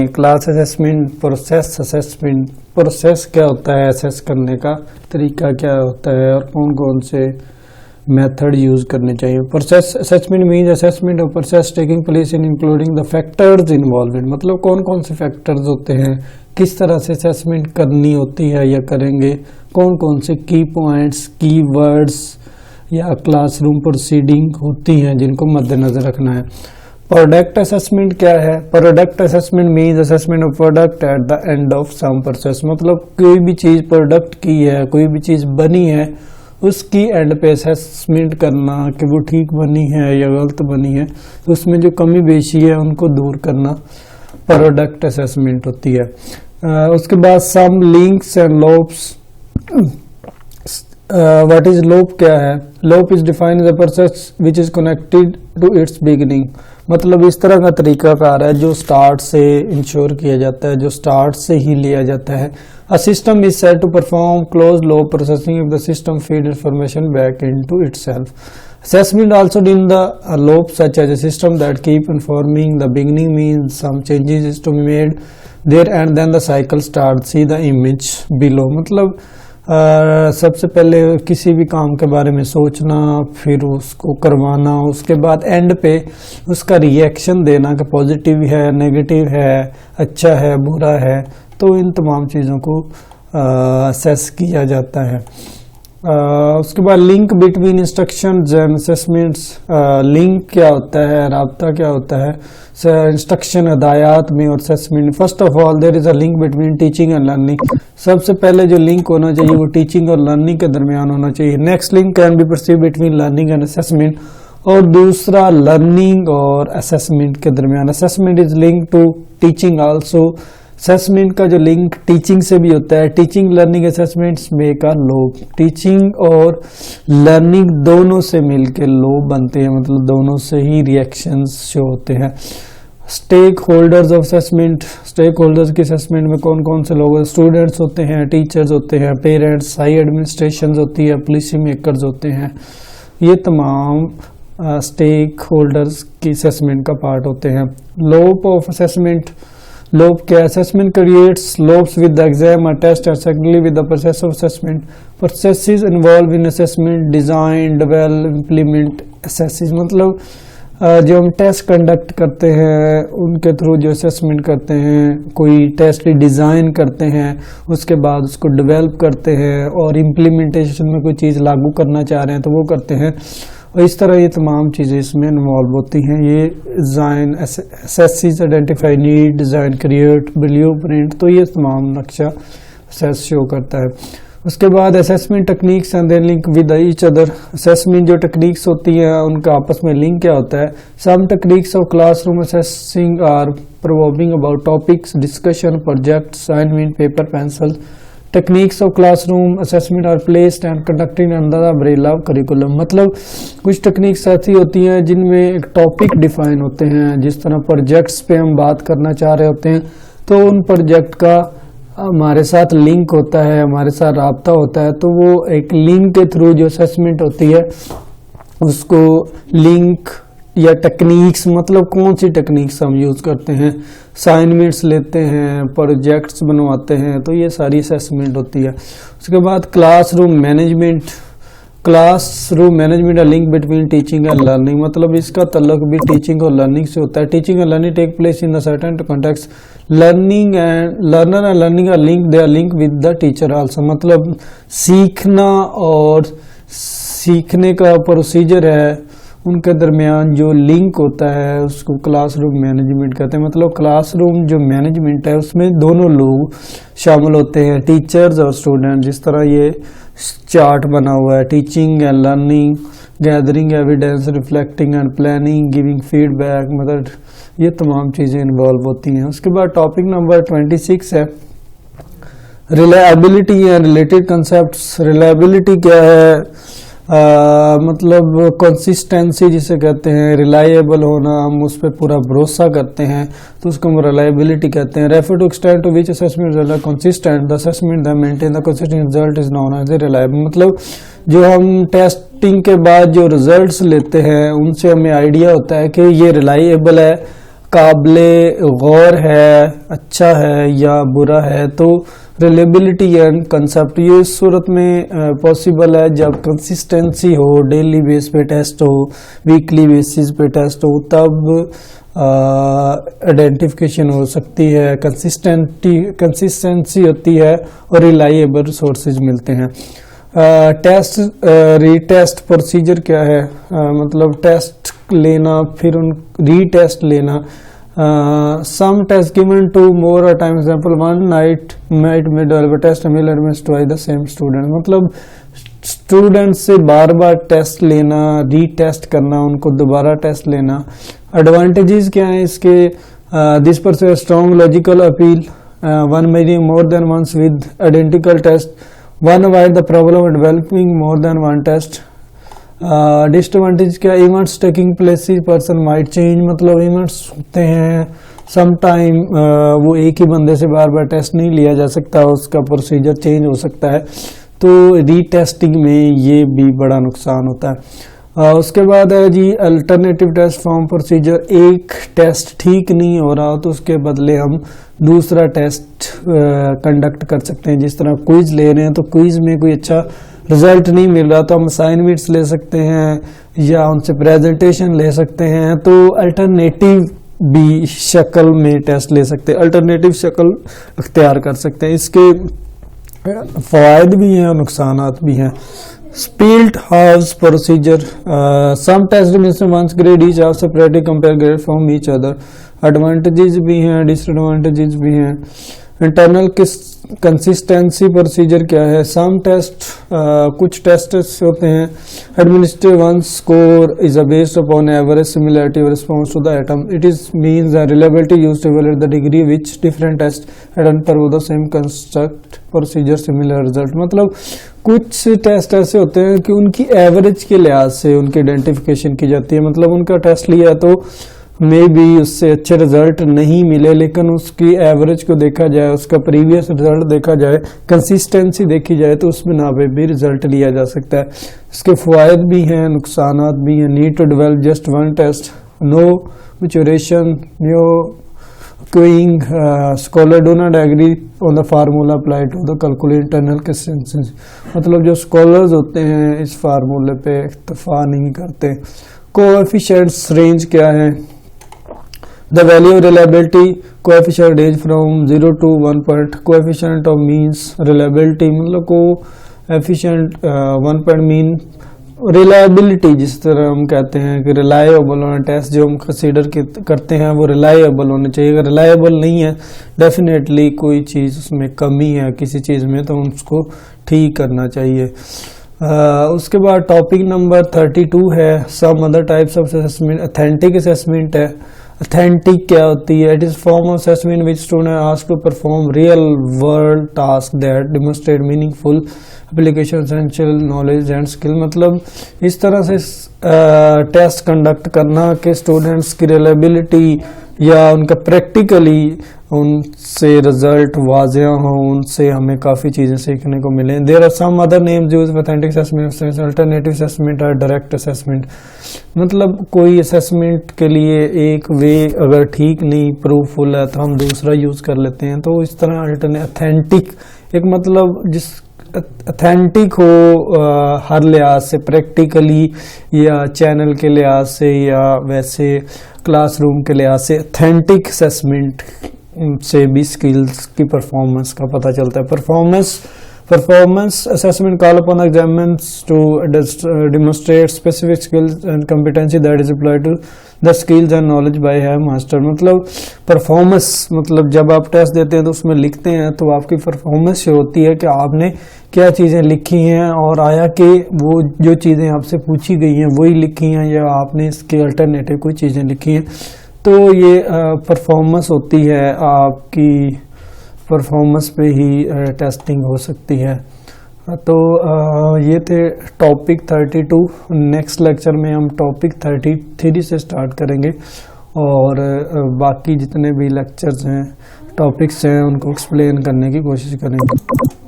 Class assessment, process assessment. Process क्या होता है, असेस करने का तरीका क्या होता है और कौन कौन से मेथड यूज करने चाहिए। Process assessment means assessment of process taking place in including the factors involved, मतलब कौन कौन से फैक्टर्स होते हैं, किस तरह से असेसमेंट करनी होती है या करेंगे, कौन कौन से की पॉइंट्स, की वर्ड्स या क्लासरूम प्रोसीडिंग होती हैं जिनको मद्देनजर रखना है। प्रोडक्ट असेसमेंट क्या है? Product assessment means assessment of product at the end of some process, मतलब कोई भी चीज प्रोडक्ट की है, कोई भी चीज बनी है, उसकी एंड पे असेसमेंट करना कि वो ठीक बनी है या गलत बनी है, उसमें जो कमी बेशी है उनको दूर करना प्रोडक्ट असेसमेंट होती है। उसके बाद some links and loops. What is loop क्या है? Loop is defined as a process which is connected to its beginning, मतलब इस तरह का तरीकाकार है जो स्टार्ट से इंश्योर किया जाता है, जो स्टार्ट से ही लिया जाता है। A system is said to perform closed loop processing if the system feed information back into itself. Assessment also in the loop such as a system that keep informing the beginning means some changes is to be made there and then the cycle starts. See the image below, मतलब सबसे पहले किसी भी काम के बारे में सोचना, फिर उसको करवाना, उसके बाद एंड पे उसका रिएक्शन देना कि पॉजिटिव है, नेगेटिव है, अच्छा है, बुरा है, तो इन तमाम चीज़ों को असेस किया जाता है। उसके बाद link between instructions and assessments. Link क्या होता है, राब्ता क्या होता है इंस्ट्रक्शन हदायत में और assessment. First of all there is a link between teaching and learning, सबसे पहले जो लिंक होना चाहिए वो टीचिंग और लर्निंग के दरमियान होना चाहिए। Next link can be perceived between learning and assessment, और दूसरा लर्निंग और असेसमेंट के दरमियान। Assessment is link to teaching also, assessment का जो लिंक टीचिंग से भी होता है। Teaching learning assessments make a loop, teaching और लर्निंग दोनों से मिलकर लोब बनते हैं, मतलब दोनों से ही रिएक्शंस शो होते हैं। Stakeholders of assessment, stakeholders की असेसमेंट में कौन कौन से लोग? स्टूडेंट्स होते हैं, टीचर्स होते हैं, पेरेंट्स, हाई एडमिनिस्ट्रेशन होती है, पॉलिसी मेकर्स होते हैं, ये तमाम स्टेक होल्डर्स की असेसमेंट का पार्ट होते हैं। लोब ऑफ असेसमेंट, लोब क्या? Assessment creates lobs with the exam और टेस्ट और secondly with the process of assessment. Processes involve in assessment, design, develop, implement, assesses, मतलब जो हम टेस्ट कंडक्ट करते हैं उनके थ्रू जो असेसमेंट करते हैं, कोई टेस्ट डिज़ाइन करते हैं, उसके बाद उसको डेवलप करते हैं और इम्प्लीमेंटेशन में कोई चीज़ लागू करना चाह रहे हैं तो वो करते हैं, और इस तरह ये तमाम चीज़ें इसमें इन्वॉल्व होती हैं। ये design, assesses, identify need, design, create, blueprint, तो ये तमाम नक्शा असेस शो करता है। उसके बाद assessment techniques and then link with each other. Assessment जो टेक्निक्स होती हैं उनका आपस में लिंक क्या होता है? Some techniques of classroom assessing are provoking about topics, discussion, project, assignment, paper, pencil. Techniques of classroom assessment are placed and conducted under the umbrella of curriculum, मतलब कुछ टेक्निक्स ऐसी होती हैं जिनमें एक टॉपिक डिफाइन होते हैं। जिस तरह प्रोजेक्ट्स पे हम बात करना चाह रहे होते हैं तो उन प्रोजेक्ट का हमारे साथ लिंक होता है, हमारे साथ राब्ता होता है, तो वो एक लिंक के थ्रू जो असेसमेंट होती है उसको लिंक या टेक्निक्स, मतलब कौन सी टेक्निक्स हम यूज करते हैं, असाइनमेंट्स लेते हैं, प्रोजेक्ट्स बनवाते हैं, तो ये सारी असेसमेंट होती है। उसके बाद classroom management. Classroom management a link between teaching and learning, मतलब इसका तल्लुक भी टीचिंग और लर्निंग से होता है। Teaching and learning take place in the certain context, learning and learner and learning are link, they are link with the teacher also, मतलब सीखना और सीखने का प्रोसीजर है उनके दरमियान जो लिंक होता है उसको क्लासरूम मैनेजमेंट कहते हैं। मतलब क्लासरूम जो मैनेजमेंट है उसमें दोनों लोग शामिल होते हैं, टीचर्स और स्टूडेंट। जिस तरह ये चार्ट बना हुआ है, teaching and learning, gathering evidence, reflecting and planning, giving feedback, मतलब ये तमाम चीज़ें इन्वॉल्व होती हैं। उसके बाद टॉपिक नंबर 26 है reliability and related concepts. Reliability क्या है? मतलब कंसिस्टेंसी जिसे कहते हैं, रिलायबल होना, हम उस पर पूरा भरोसा करते हैं तो उसको हम रिलायबिलिटी कहते हैं। Refer to extent to which assessment result consistent, the assessment that maintain the consistent result is known as reliable, मतलब जो हम टेस्टिंग के बाद जो रिजल्ट्स लेते हैं उनसे हमें आइडिया होता है कि ये रिलायबल है, काबिले गौर है, अच्छा है या बुरा है। तो रिलेबिलिटी एंड कंसेप्ट ये इस सूरत में पॉसिबल है जब कंसिस्टेंसी हो, डेली बेस पे टेस्ट हो, वीकली बेसिस पे टेस्ट हो, तब आइडेंटिफिकेशन हो सकती है, कंसिस्टेंसी होती है और रिलायबल सोर्सेज मिलते हैं। टेस्ट रीटेस्ट प्रोसीजर क्या है, मतलब टेस्ट लेना फिर उन रीटेस्ट लेना। Some test given to more time, example one night might may develop a test administered by the same student, मतलब स्टूडेंट से बार बार टेस्ट लेना, रीटेस्ट करना, उनको दोबारा टेस्ट लेना। एडवांटेजेस क्या हैं इसके, this percent strong logical appeal, one मेरी more than once with identical test, one avoid the problem of developing more than one test. Disadvantage क्या, events taking place person might change, मतलब events होते हैं some time, वो एक ही बंदे से बार बार test नहीं लिया जा सकता, उसका प्रोसीजर चेंज हो सकता है, तो रीटेस्टिंग में ये भी बड़ा नुकसान होता है। उसके बाद है जी अल्टरनेटिव टेस्ट फॉर्म प्रोसीजर, एक टेस्ट ठीक नहीं हो रहा तो उसके बदले हम दूसरा टेस्ट कंडक्ट कर सकते हैं। जिस तरह क्विज ले रहे हैं तो क्विज में कोई अच्छा रिजल्ट नहीं मिल रहा तो हम असाइनमेंट्स ले सकते हैं या उनसे प्रेजेंटेशन ले सकते हैं, तो अल्टरनेटिव भी शक्ल में टेस्ट ले सकते हैं, अल्टरनेटिव शक्ल अख्तियार कर सकते हैं। इसके फायदे भी हैं और नुकसानात भी हैं। Split house procedure, some test में once grade each half separately compare grade from each other, advantages भी हैं, डिसएडवांटेजेस भी हैं। इंटरनल कंसिस्टेंसी प्रोसीजर क्या है, सम टेस्ट, कुछ टेस्ट होते हैं administrative one score is based upon average similarity of response to the item, it is means the reliability used to evaluate the degree which different test had done पर the same construct procedure similar result, मतलब कुछ test ऐसे होते हैं कि उनकी average के लिहाज से उनकी आइडेंटिफिकेशन की जाती है, मतलब उनका टेस्ट लिया तो मे बी उससे अच्छे रिजल्ट नहीं मिले, लेकिन उसकी एवरेज को देखा जाए, उसका प्रीवियस रिजल्ट देखा जाए, कंसिस्टेंसी देखी जाए तो उसमें ना भी रिजल्ट लिया जा सकता है। इसके फायदे भी हैं, नुकसानात भी हैं। Need to develop just one test, no maturation, no cueing, scholar do not agree on the formula apply to the calculate internal consistency, मतलब जो स्कॉलर्स होते हैं इस फार्मूले पे इत्तफा नहीं करते। कोएफिशिएंट्स रेंज क्या है, the value of reliability coefficient range from 0 to 1 point, coefficient of means reliability मतलब coefficient 1 point mean reliability, जिस तरह हम कहते हैं कि रिलायबल होना, टेस्ट जो हम कंसीडर करते हैं वो रिलायबल होने चाहिए। अगर रिलायबल नहीं है डेफिनेटली कोई चीज़ उसमें कमी है किसी चीज़ में, तो उसको ठीक करना चाहिए। उसके बाद टॉपिक नंबर 32 है some other types of assessment, authentic assessment है। ऑथेंटिक क्या होती है, it is form of assessment which student asked to perform real world task that demonstrate meaningful application essential knowledge and skill, मतलब इस तरह से test conduct करना कि स्टूडेंट्स की रिलायबिलिटी या उनका प्रैक्टिकली उनसे रिजल्ट वाज़ेह हो, उनसे हमें काफ़ी चीज़ें सीखने को मिलें। There are some other names used for authentic assessment, alternative assessment और डायरेक्ट असेसमेंट, मतलब कोई असेसमेंट के लिए एक वे अगर ठीक नहीं प्रूफुल है तो हम दूसरा यूज़ कर लेते हैं। तो इस तरह ऑथेंटिक एक मतलब जिस ऑथेंटिक हो हर लिहाज से, प्रैक्टिकली या चैनल के लिहाज से या वैसे क्लासरूम के लिहाज से, ऑथेंटिक असेसमेंट से भी स्किल्स की परफॉर्मेंस का पता चलता है। Performance assessment call upon examiners to demonstrate specific skills and competency that is applied to the skills and knowledge by have master, मतलब परफॉर्मेंस मतलब जब आप टेस्ट देते हैं तो उसमें लिखते हैं तो आपकी परफॉर्मेंस ये होती है कि आपने क्या चीज़ें लिखी हैं और आया कि वो जो चीज़ें आपसे पूछी गई हैं वही लिखी हैं या आपने इसके अल्टरनेटिव कोई चीज़ें लिखी हैं, तो ये परफॉर्मेंस होती है, आपकी परफॉर्मेंस पे ही टेस्टिंग हो सकती है। तो ये थे टॉपिक 32। नेक्स्ट लेक्चर में हम टॉपिक 33 से स्टार्ट करेंगे और बाकी जितने भी लेक्चर्स हैं, टॉपिक्स हैं, उनको एक्सप्लेन करने की कोशिश करेंगे।